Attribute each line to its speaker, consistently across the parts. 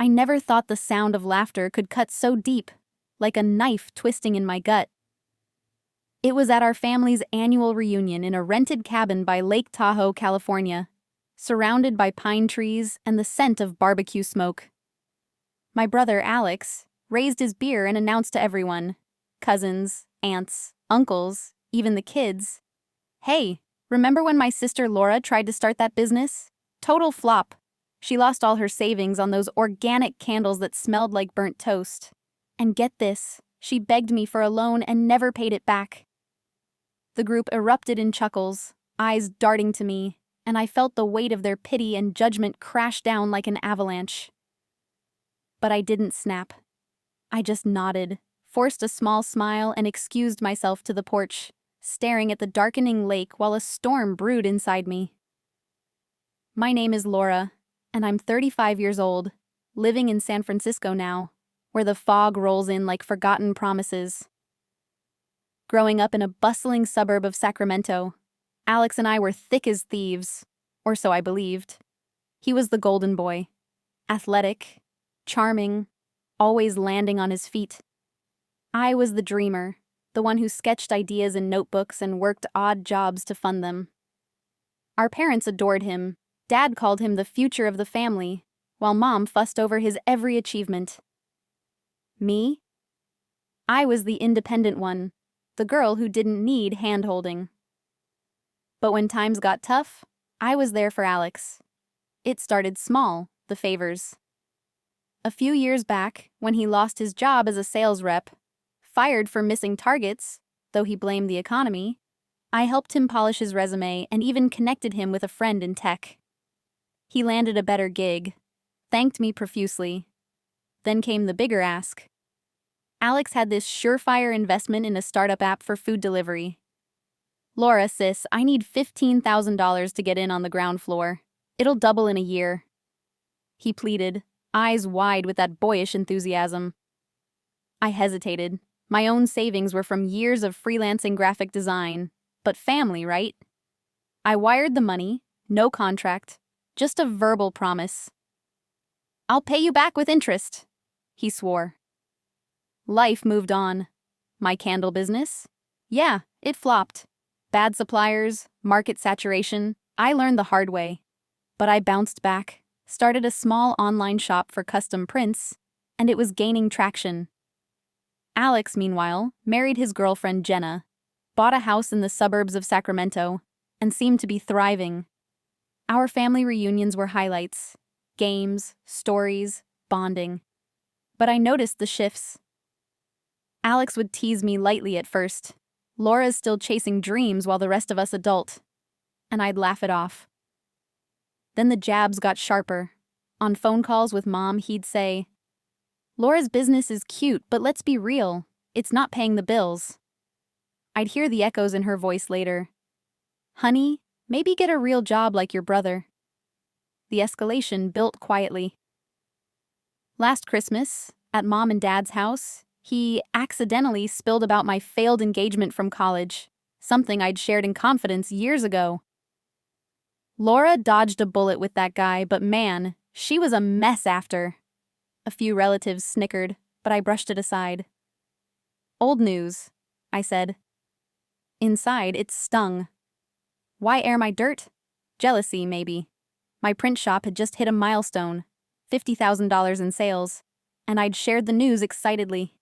Speaker 1: I never thought the sound of laughter could cut so deep, like a knife twisting in my gut. It was at our family's annual reunion in a rented cabin by Lake Tahoe, California, surrounded by pine trees and the scent of barbecue smoke. My brother, Alex, raised his beer and announced to everyone, cousins, aunts, uncles, even the kids, "Hey, remember when my sister Laura tried to start that business? Total flop. She lost all her savings on those organic candles that smelled like burnt toast. And get this, she begged me for a loan and never paid it back." The group erupted in chuckles, eyes darting to me, and I felt the weight of their pity and judgment crash down like an avalanche. But I didn't snap. I just nodded, forced a small smile, and excused myself to the porch, staring at the darkening lake while a storm brewed inside me. My name is Laura, and I'm 35 years old, living in San Francisco now, where the fog rolls in like forgotten promises. Growing up in a bustling suburb of Sacramento, Alex and I were thick as thieves, or so I believed. He was the golden boy, athletic, charming, always landing on his feet. I was the dreamer, the one who sketched ideas in notebooks and worked odd jobs to fund them. Our parents adored him. Dad called him the future of the family, while Mom fussed over his every achievement. Me? I was the independent one, the girl who didn't need hand-holding. But when times got tough, I was there for Alex. It started small, the favors. A few years back, when he lost his job as a sales rep, fired for missing targets, though he blamed the economy, I helped him polish his resume and even connected him with a friend in tech. He landed a better gig, thanked me profusely. Then came the bigger ask. Alex had this surefire investment in a startup app for food delivery. "Laura, sis, I need $15,000 to get in on the ground floor. It'll double in a year." He pleaded, eyes wide with that boyish enthusiasm. I hesitated. My own savings were from years of freelancing graphic design, but family, right? I wired the money, no contract, just a verbal promise. "I'll pay you back with interest," he swore. Life moved on. My candle business? Yeah, it flopped. Bad suppliers, market saturation, I learned the hard way. But I bounced back, started a small online shop for custom prints, and it was gaining traction. Alex, meanwhile, married his girlfriend Jenna, bought a house in the suburbs of Sacramento, and seemed to be thriving. Our family reunions were highlights. Games, stories, bonding. But I noticed the shifts. Alex would tease me lightly at first. Laura's still chasing dreams while the rest of us adult. And I'd laugh it off. Then the jabs got sharper. On phone calls with Mom, he'd say, "Laura's business is cute, but let's be real. It's not paying the bills." I'd hear the echoes in her voice later. "Honey, maybe get a real job like your brother." The escalation built quietly. Last Christmas, at Mom and Dad's house, he accidentally spilled about my failed engagement from college, something I'd shared in confidence years ago. Laura dodged a bullet with that guy, but man, she was a mess after. A few relatives snickered, but I brushed it aside. "Old news," I said. Inside, it stung. Why air my dirt? Jealousy, maybe. My print shop had just hit a milestone, $50,000 in sales, and I'd shared the news excitedly.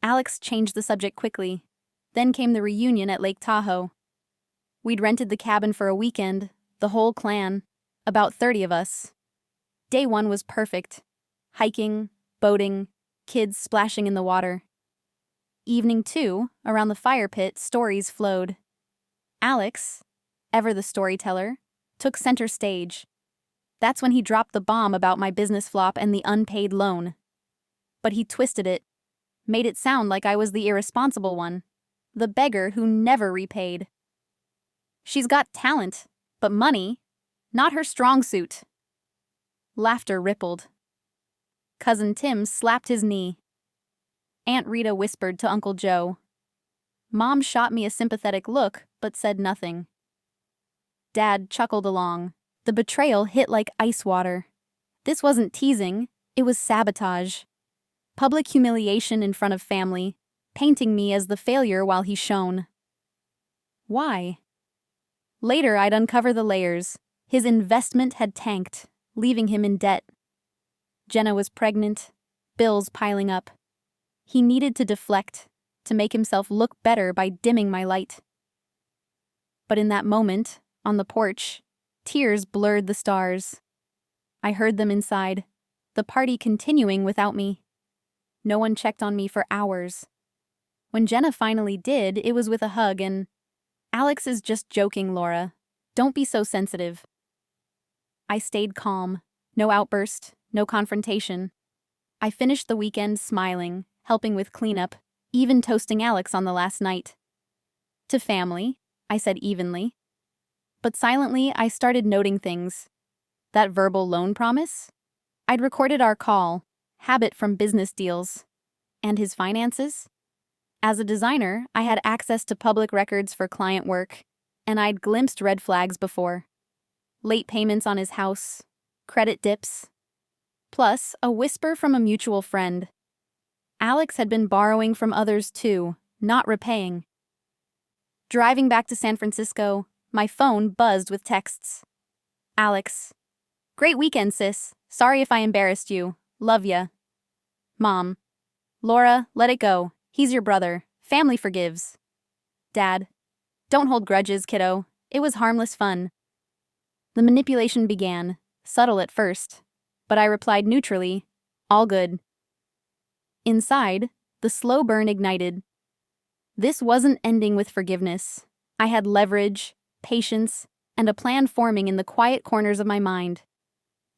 Speaker 1: Alex changed the subject quickly. Then came the reunion at Lake Tahoe. We'd rented the cabin for a weekend, the whole clan, about 30 of us. Day one was perfect. Hiking, boating, kids splashing in the water. Evening two, around the fire pit, stories flowed. Alex, ever the storyteller, took center stage. That's when he dropped the bomb about my business flop and the unpaid loan. But he twisted it, made it sound like I was the irresponsible one, the beggar who never repaid. "She's got talent, but money, not her strong suit." Laughter rippled. Cousin Tim slapped his knee. Aunt Rita whispered to Uncle Joe. Mom shot me a sympathetic look, but said nothing. Dad chuckled along. The betrayal hit like ice water. This wasn't teasing, It was sabotage. Public humiliation in front of family, painting me as the failure while he shone. Why? Later, I'd uncover the layers. His investment had tanked, leaving him in debt. Jenna was pregnant, bills piling up. He needed to deflect, to make himself look better by dimming my light. But in that moment, on the porch, tears blurred the stars. I heard them inside, the party continuing without me. No one checked on me for hours. When Jenna finally did, it was with a hug and, "Alex is just joking, Laura. Don't be so sensitive." I stayed calm. No outburst, no confrontation. I finished the weekend smiling, helping with cleanup, even toasting Alex on the last night. To family, I said evenly. But silently, I started noting things. That verbal loan promise? I'd recorded our call, habit from business deals. And his finances? As a designer, I had access to public records for client work, and I'd glimpsed red flags before. Late payments on his house, credit dips, plus a whisper from a mutual friend. Alex had been borrowing from others too, not repaying. Driving back to San Francisco, my phone buzzed with texts. "Alex. Great weekend, sis. Sorry if I embarrassed you. Love ya. Mom. Laura, let it go. He's your brother. Family forgives. Dad. Don't hold grudges, kiddo. It was harmless fun." The manipulation began, subtle at first, but I replied neutrally, "All good." Inside, the slow burn ignited. This wasn't ending with forgiveness. I had leverage, patience, and a plan forming in the quiet corners of my mind.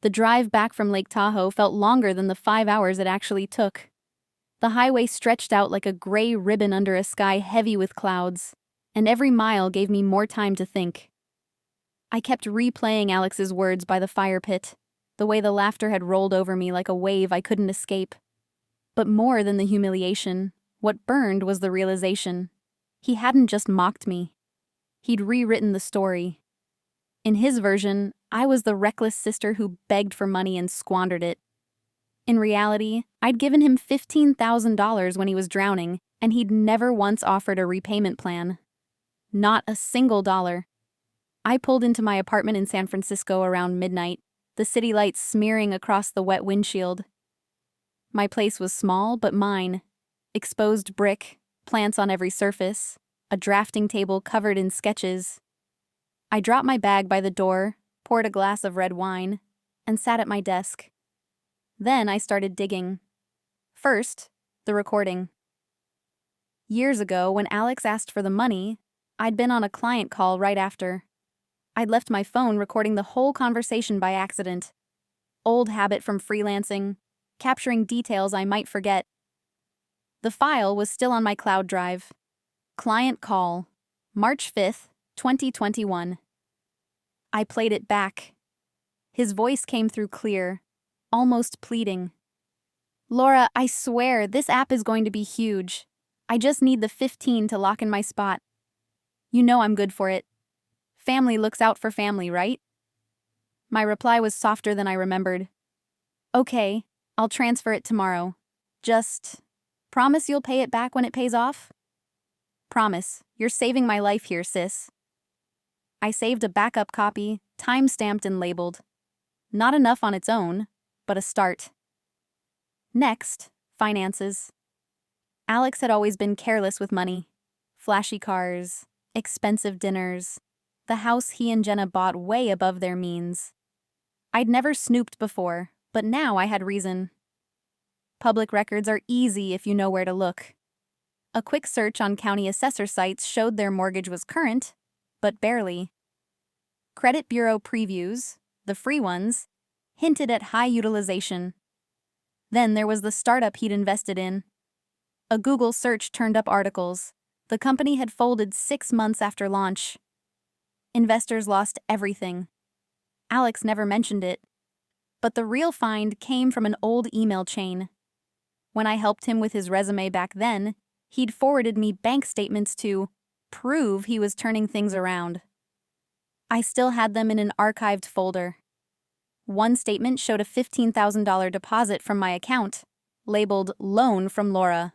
Speaker 1: The drive back from Lake Tahoe felt longer than the 5 hours it actually took. The highway stretched out like a gray ribbon under a sky heavy with clouds, and every mile gave me more time to think. I kept replaying Alex's words by the fire pit, the way the laughter had rolled over me like a wave I couldn't escape. But more than the humiliation, what burned was the realization. He hadn't just mocked me. He'd rewritten the story. In his version, I was the reckless sister who begged for money and squandered it. In reality, I'd given him $15,000 when he was drowning, and he'd never once offered a repayment plan. Not a single dollar. I pulled into my apartment in San Francisco around midnight, the city lights smearing across the wet windshield. My place was small but mine. Exposed brick, plants on every surface, a drafting table covered in sketches. I dropped my bag by the door, poured a glass of red wine, and sat at my desk. Then I started digging. First, the recording. Years ago, when Alex asked for the money, I'd been on a client call right after. I'd left my phone recording the whole conversation by accident. Old habit from freelancing, capturing details I might forget. The file was still on my cloud drive. Client call, March 5th, 2021. I played it back. His voice came through clear, almost pleading. "Laura, I swear, this app is going to be huge. I just need the 15 to lock in my spot. You know I'm good for it. Family looks out for family, right?" My reply was softer than I remembered. "Okay, I'll transfer it tomorrow. Just promise you'll pay it back when it pays off?" "Promise. You're saving my life here, sis." I saved a backup copy, time-stamped and labeled. Not enough on its own, but a start. Next, finances. Alex had always been careless with money. Flashy cars, expensive dinners, the house he and Jenna bought way above their means. I'd never snooped before, but now I had reason. Public records are easy if you know where to look. A quick search on county assessor sites showed their mortgage was current, but barely. Credit bureau previews, the free ones, hinted at high utilization. Then there was the startup he'd invested in. A Google search turned up articles. The company had folded 6 months after launch. Investors lost everything. Alex never mentioned it. But the real find came from an old email chain. When I helped him with his resume back then, he'd forwarded me bank statements to prove he was turning things around. I still had them in an archived folder. One statement showed a $15,000 deposit from my account, labeled loan from Laura.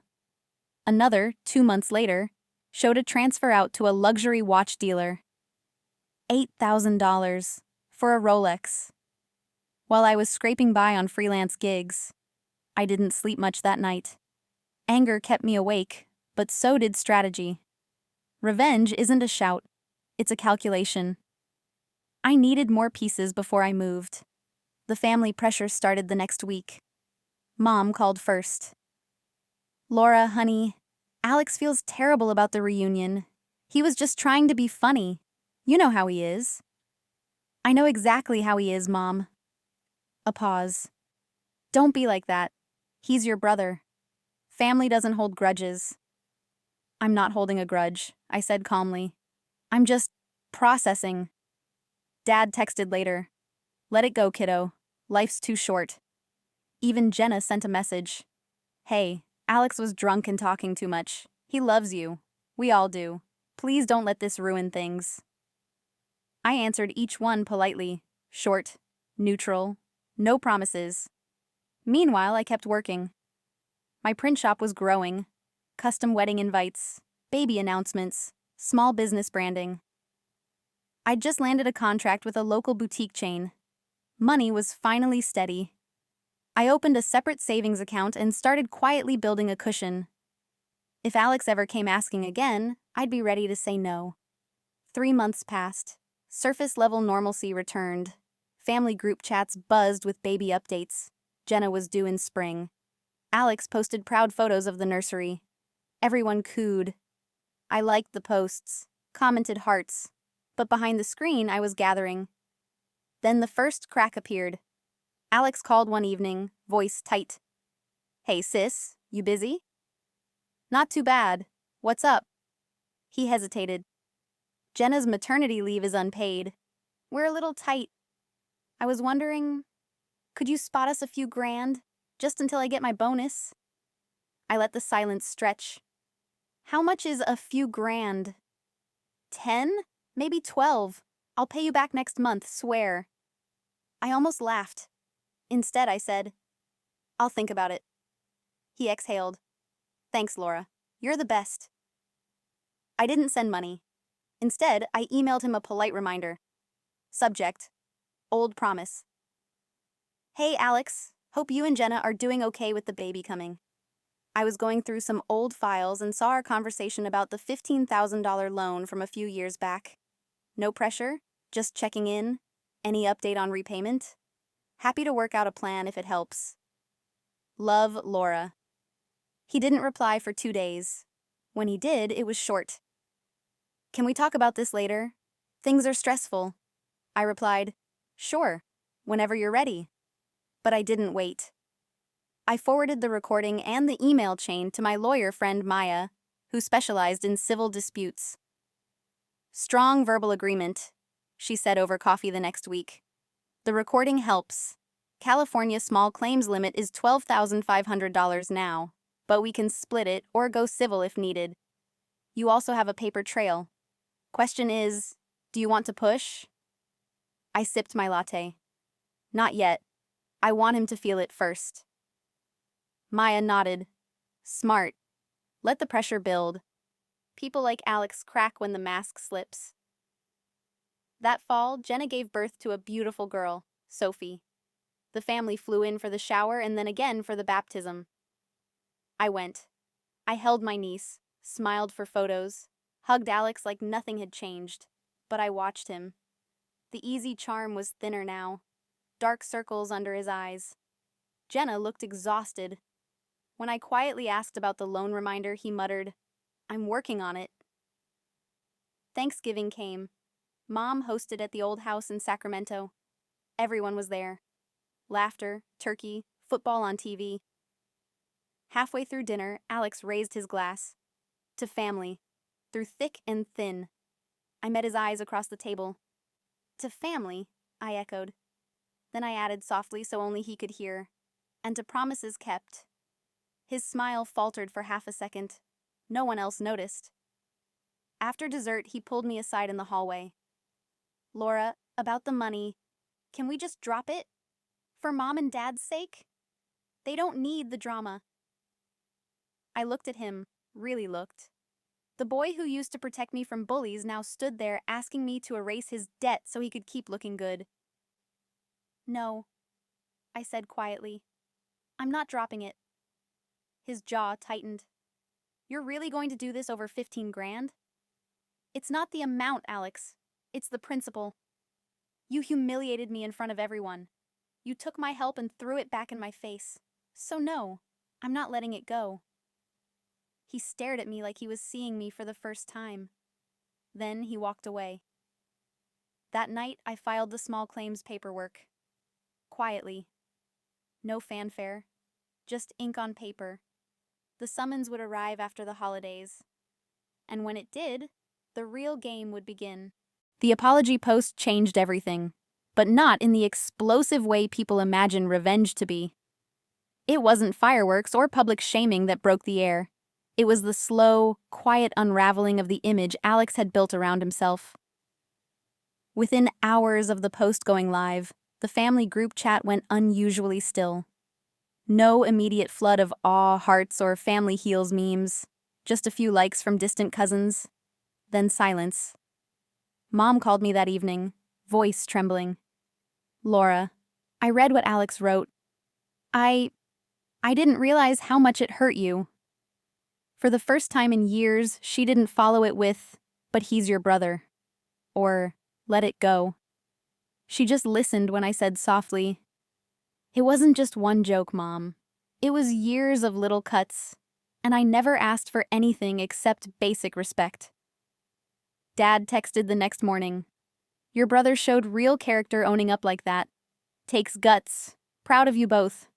Speaker 1: Another, 2 months later, showed a transfer out to a luxury watch dealer. $8,000 for a Rolex. While I was scraping by on freelance gigs, I didn't sleep much that night. Anger kept me awake, but so did strategy. Revenge isn't a shout, it's a calculation. I needed more pieces before I moved. The family pressure started the next week. Mom called first. "Laura, honey, Alex feels terrible about the reunion. He was just trying to be funny. You know how he is." "I know exactly how he is, Mom." A pause. "Don't be like that. He's your brother. Family doesn't hold grudges." "I'm not holding a grudge," I said calmly. "I'm just processing." Dad texted later. "Let it go, kiddo. Life's too short." Even Jenna sent a message. "Hey, Alex was drunk and talking too much. He loves you. We all do. Please don't let this ruin things." I answered each one politely, short, neutral, no promises. Meanwhile, I kept working. My print shop was growing. Custom wedding invites, baby announcements, small business branding. I'd just landed a contract with a local boutique chain. Money was finally steady. I opened a separate savings account and started quietly building a cushion. If Alex ever came asking again, I'd be ready to say no. 3 months passed. Surface-level normalcy returned. Family group chats buzzed with baby updates. Jenna was due in spring. Alex posted proud photos of the nursery. Everyone cooed. I liked the posts, commented hearts, but behind the screen I was gathering. Then the first crack appeared. Alex called one evening, voice tight. "Hey sis, you busy?" "Not too bad. What's up?" He hesitated. "Jenna's maternity leave is unpaid. We're a little tight. I was wondering, could you spot us a few grand, just until I get my bonus?" I let the silence stretch. "How much is a few grand?" 10? Maybe 12. I'll pay you back next month, swear." I almost laughed. Instead, I said, "I'll think about it." He exhaled. "Thanks, Laura. You're the best." I didn't send money. Instead, I emailed him a polite reminder. Subject: old promise. "Hey, Alex. Hope you and Jenna are doing okay with the baby coming." I was going through some old files and saw our conversation about the $15,000 loan from a few years back. No pressure, just checking in. Any update on repayment? Happy to work out a plan if it helps. Love, Laura. He didn't reply for 2 days. When he did, it was short. "Can we talk about this later? Things are stressful." I replied, "Sure, whenever you're ready." But I didn't wait. I forwarded the recording and the email chain to my lawyer friend Maya, who specialized in civil disputes. "Strong verbal agreement," she said over coffee the next week. "The recording helps. California small claims limit is $12,500 now, but we can split it or go civil if needed. You also have a paper trail. Question is, do you want to push?" I sipped my latte. "Not yet. I want him to feel it first." Maya nodded. "Smart. Let the pressure build. People like Alex crack when the mask slips." That fall, Jenna gave birth to a beautiful girl, Sophie. The family flew in for the shower and then again for the baptism. I went. I held my niece, smiled for photos, hugged Alex like nothing had changed. But I watched him. The easy charm was thinner now, dark circles under his eyes. Jenna looked exhausted. When I quietly asked about the loan reminder, he muttered, "I'm working on it." Thanksgiving came. Mom hosted at the old house in Sacramento. Everyone was there. Laughter, turkey, football on TV. Halfway through dinner, Alex raised his glass. To family, through thick and thin. I met his eyes across the table. "To family," I echoed. Then I added softly so only he could hear, "and to promises kept." His smile faltered for half a second. No one else noticed. After dessert, he pulled me aside in the hallway. "Laura, about the money, can we just drop it? For Mom and Dad's sake? They don't need the drama. I looked at him, really looked. The boy who used to protect me from bullies now stood there asking me to erase his debt so he could keep looking good. No, I said quietly. I'm not dropping it. His jaw tightened. You're really going to do this over 15 grand? It's not the amount, Alex. It's the principle. You humiliated me in front of everyone. You took my help and threw it back in my face. So no, I'm not letting it go. He stared at me like he was seeing me for the first time. Then he walked away. That night, I filed the small claims paperwork. Quietly. No fanfare. Just ink on paper. The summons would arrive after the holidays. And when it did, the real game would begin. The apology post changed everything, but not in the explosive way people imagine revenge to be. It wasn't fireworks or public shaming that broke the air. It was the slow, quiet unraveling of the image Alex had built around himself. Within hours of the post going live, the family group chat went unusually still. No immediate flood of awe, hearts, or family heals memes. Just a few likes from distant cousins. Then silence. Mom called me that evening, voice trembling. Laura, I read what Alex wrote. I didn't realize how much it hurt you. For the first time in years, she didn't follow it with, but he's your brother. Or, let it go. She just listened when I said softly, it wasn't just one joke, Mom. It was years of little cuts, and I never asked for anything except basic respect. Dad texted the next morning. Your brother showed real character owning up like that. Takes guts. Proud of you both.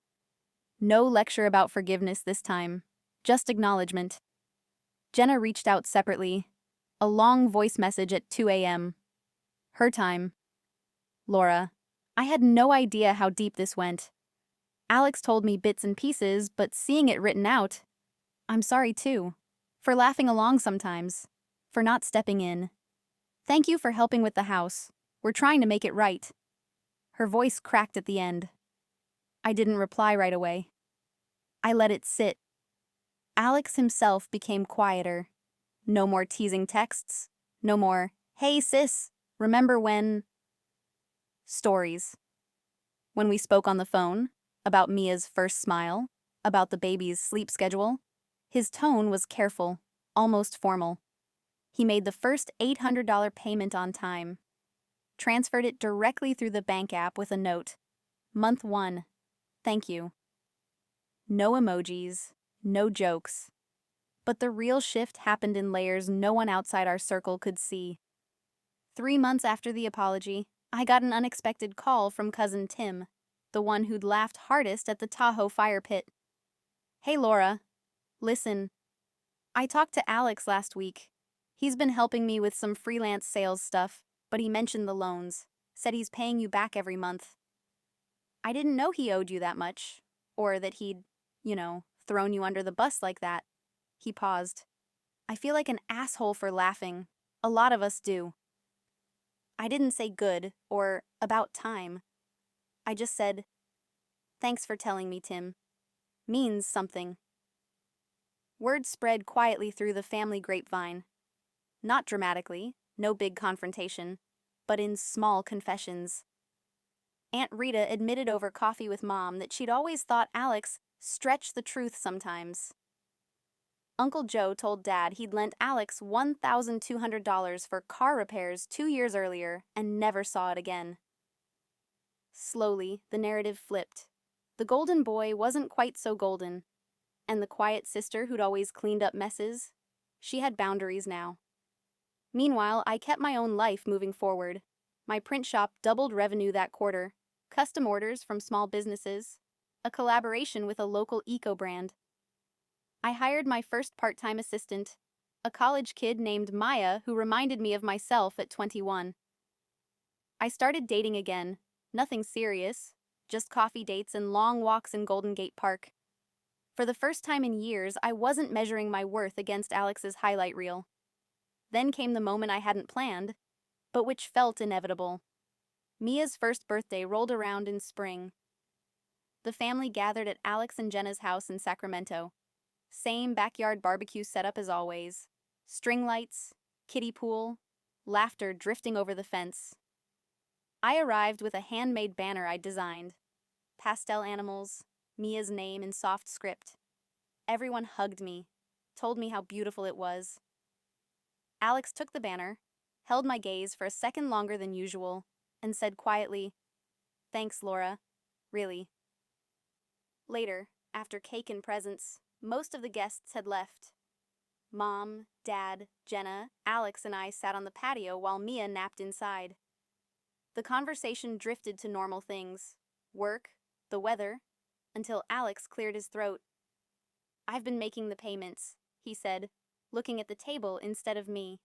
Speaker 1: No lecture about forgiveness this time. Just acknowledgement. Jenna reached out separately. A long voice message at 2 a.m. Her time. Laura, I had no idea how deep this went. Alex told me bits and pieces, but seeing it written out, I'm sorry too. For laughing along sometimes. For not stepping in. Thank you for helping with the house. We're trying to make it right. Her voice cracked at the end. I didn't reply right away. I let it sit. Alex himself became quieter. No more teasing texts. No more, hey sis, remember when? Stories. When we spoke on the phone, about Mia's first smile, about the baby's sleep schedule, his tone was careful, almost formal. He made the first $800 payment on time. Transferred it directly through the bank app with a note. Month 1. Thank you. No emojis, no jokes. But the real shift happened in layers no one outside our circle could see. 3 months after the apology, I got an unexpected call from cousin Tim, the one who'd laughed hardest at the Tahoe fire pit. Hey Laura, listen. I talked to Alex last week. He's been helping me with some freelance sales stuff, but he mentioned the loans. Said he's paying you back every month. I didn't know he owed you that much, or that he'd, thrown you under the bus like that. He paused. I feel like an asshole for laughing. A lot of us do. I didn't say good or about time. I just said, thanks for telling me, Tim. Means something. Word spread quietly through the family grapevine. Not dramatically, no big confrontation, but in small confessions. Aunt Rita admitted over coffee with Mom that she'd always thought Alex stretched the truth sometimes. Uncle Joe told Dad he'd lent Alex $1,200 for car repairs 2 years earlier and never saw it again. Slowly, the narrative flipped. The golden boy wasn't quite so golden, and the quiet sister who'd always cleaned up messes, she had boundaries now. Meanwhile, I kept my own life moving forward. My print shop doubled revenue that quarter, custom orders from small businesses, a collaboration with a local eco-brand. I hired my first part-time assistant, a college kid named Maya who reminded me of myself at 21. I started dating again, nothing serious, just coffee dates and long walks in Golden Gate Park. For the first time in years, I wasn't measuring my worth against Alex's highlight reel. Then came the moment I hadn't planned, but which felt inevitable. Mia's first birthday rolled around in spring. The family gathered at Alex and Jenna's house in Sacramento. Same backyard barbecue setup as always. String lights, kiddie pool, laughter drifting over the fence. I arrived with a handmade banner I'd designed. Pastel animals, Mia's name in soft script. Everyone hugged me, told me how beautiful it was. Alex took the banner, held my gaze for a second longer than usual, and said quietly, "Thanks, Laura. Really." Later, after cake and presents, most of the guests had left. Mom, Dad, Jenna, Alex, and I sat on the patio while Mia napped inside. The conversation drifted to normal things: work, the weather, until Alex cleared his throat. "I've been making the payments," he said, looking at the table instead of me.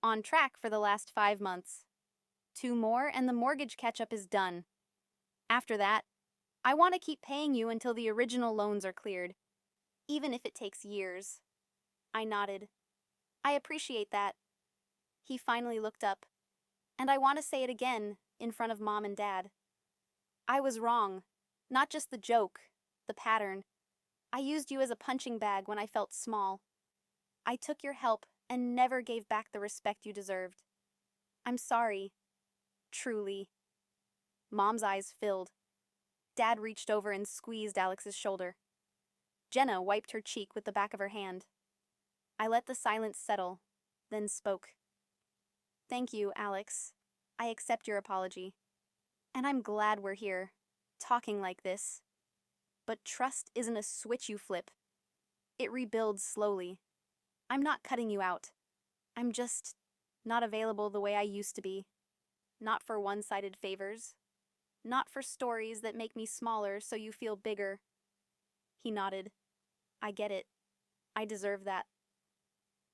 Speaker 1: "On track for the last 5 months. 2 more and the mortgage catch-up is done. After that, I want to keep paying you until the original loans are cleared, even if it takes years." I nodded. "I appreciate that." He finally looked up. "And I want to say it again, in front of Mom and Dad. I was wrong. Not just the joke, the pattern. I used you as a punching bag when I felt small. I took your help and never gave back the respect you deserved. I'm sorry. Truly." Mom's eyes filled. Dad reached over and squeezed Alex's shoulder. Jenna wiped her cheek with the back of her hand. I let the silence settle, then spoke. "Thank you, Alex. I accept your apology. And I'm glad we're here, talking like this. But trust isn't a switch you flip. It rebuilds slowly. I'm not cutting you out. I'm just not available the way I used to be. Not for one-sided favors. Not for stories that make me smaller so you feel bigger." He nodded. "I get it. I deserve that."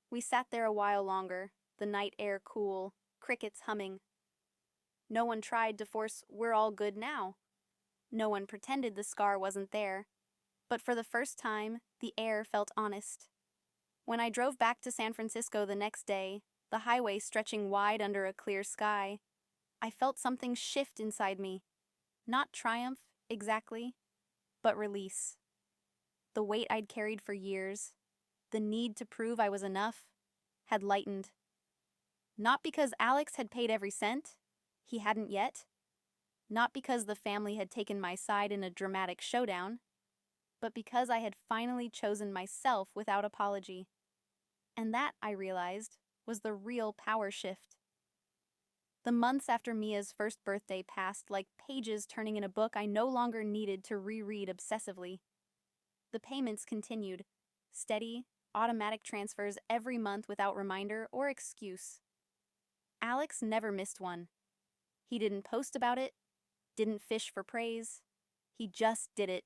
Speaker 1: We sat there a while longer, the night air cool, crickets humming. No one tried to force "we're all good now." No one pretended the scar wasn't there. But for the first time, the air felt honest. When I drove back to San Francisco the next day, the highway stretching wide under a clear sky, I felt something shift inside me. Not triumph, exactly, but release. The weight I'd carried for years, the need to prove I was enough, had lightened. Not because Alex had paid every cent, he hadn't yet. Not because the family had taken my side in a dramatic showdown, but because I had finally chosen myself without apology. And that, I realized, was the real power shift. The months after Mia's first birthday passed like pages turning in a book I no longer needed to reread obsessively. The payments continued, steady, automatic transfers every month without reminder or excuse. Alex never missed one. He didn't post about it, didn't fish for praise. He just did it.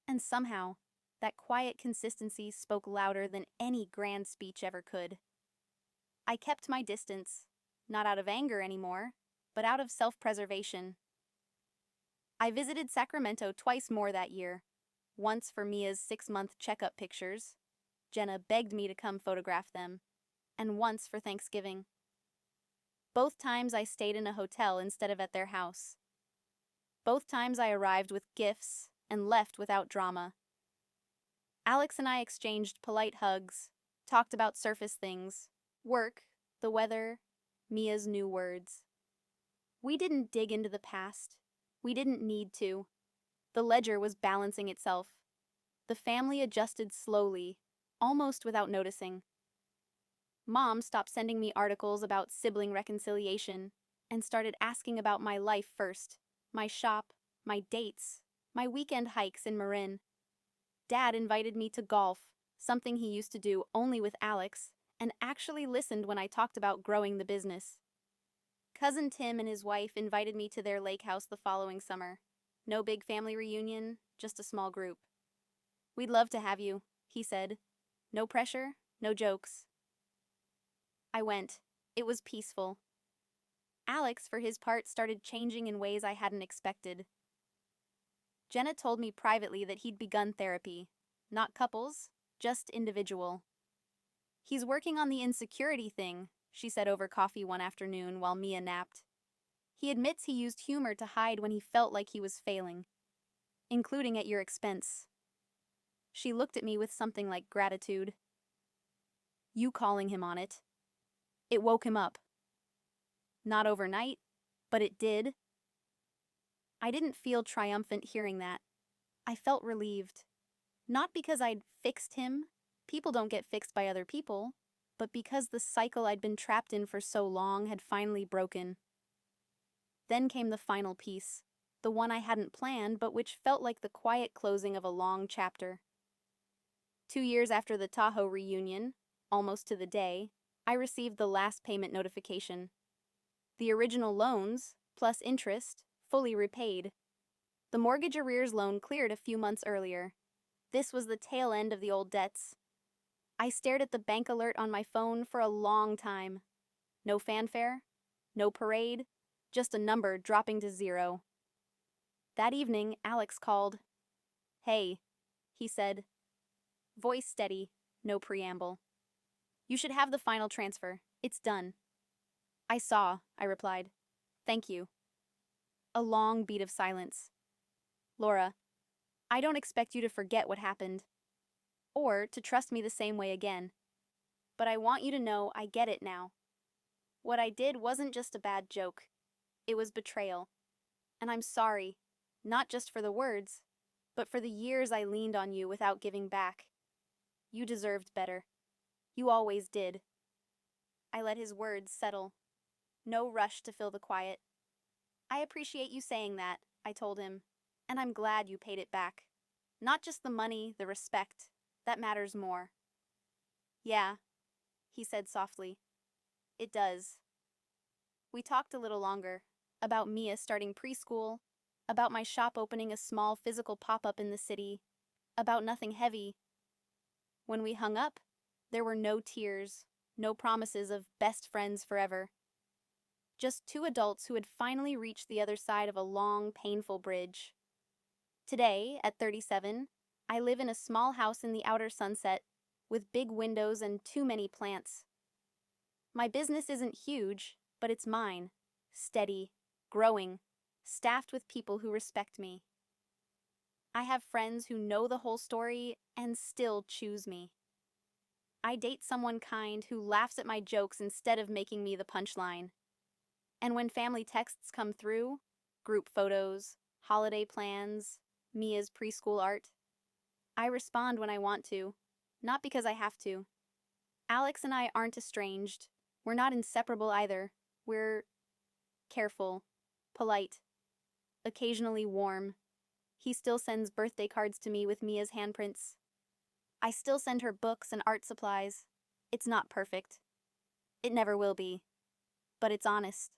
Speaker 1: And somehow, that quiet consistency spoke louder than any grand speech ever could. I kept my distance, not out of anger anymore, but out of self-preservation. I visited Sacramento twice more that year, once for Mia's 6-month checkup pictures. Jenna begged me to come photograph them, and once for Thanksgiving. Both times I stayed in a hotel instead of at their house. Both times I arrived with gifts and left without drama. Alex and I exchanged polite hugs, talked about surface things, work, the weather, Mia's new words. We didn't dig into the past. We didn't need to. The ledger was balancing itself. The family adjusted slowly, almost without noticing. Mom stopped sending me articles about sibling reconciliation and started asking about my life first, my shop, my dates, my weekend hikes in Marin. Dad invited me to golf, something he used to do only with Alex, and actually listened when I talked about growing the business. Cousin Tim and his wife invited me to their lake house the following summer. No big family reunion, just a small group. "We'd love to have you," he said. "No pressure, no jokes." I went. It was peaceful. Alex, for his part, started changing in ways I hadn't expected. Jenna told me privately that he'd begun therapy. Not couples, just individual. "He's working on the insecurity thing," she said over coffee one afternoon while Mia napped. "He admits he used humor to hide when he felt like he was failing. including at your expense. She looked at me with something like gratitude. You calling him on it. It woke him up. Not overnight, but it did. I didn't feel triumphant hearing that. I felt relieved. Not because I'd fixed him, people don't get fixed by other people, but because the cycle I'd been trapped in for so long had finally broken. Then came the final piece, the one I hadn't planned but which felt like the quiet closing of a long chapter. 2 years after the Tahoe reunion, almost to the day, I received the last payment notification. The original loans, plus interest, fully repaid. The mortgage arrears loan cleared a few months earlier. This was the tail end of the old debts. I stared at the bank alert on my phone for a long time. No fanfare, no parade, just a number dropping to 0. That evening, Alex called. Hey, he said. Voice steady, no preamble. You should have the final transfer. It's done. I saw, I replied. Thank you. A long beat of silence. Laura, I don't expect you to forget what happened, or to trust me the same way again. But I want you to know I get it now. What I did wasn't just a bad joke. It was betrayal. And I'm sorry, not just for the words, but for the years I leaned on you without giving back. You deserved better. You always did. I let his words settle. No rush to fill the quiet. I appreciate you saying that, I told him, and I'm glad you paid it back. Not just the money, the respect. That matters more. Yeah, he said softly. It does. We talked a little longer, about Mia starting preschool, about my shop opening a small physical pop-up in the city, about nothing heavy. When we hung up, there were no tears, no promises of best friends forever. Just 2 adults who had finally reached the other side of a long, painful bridge. Today, at 37, I live in a small house in the outer Sunset, with big windows and too many plants. My business isn't huge, but it's mine. Steady, growing, staffed with people who respect me. I have friends who know the whole story and still choose me. I date someone kind who laughs at my jokes instead of making me the punchline. And when family texts come through, group photos, holiday plans, Mia's preschool art, I respond when I want to, not because I have to. Alex and I aren't estranged. We're not inseparable either. We're careful, polite, occasionally warm. He still sends birthday cards to me with Mia's handprints. I still send her books and art supplies. It's not perfect. It never will be. But it's honest.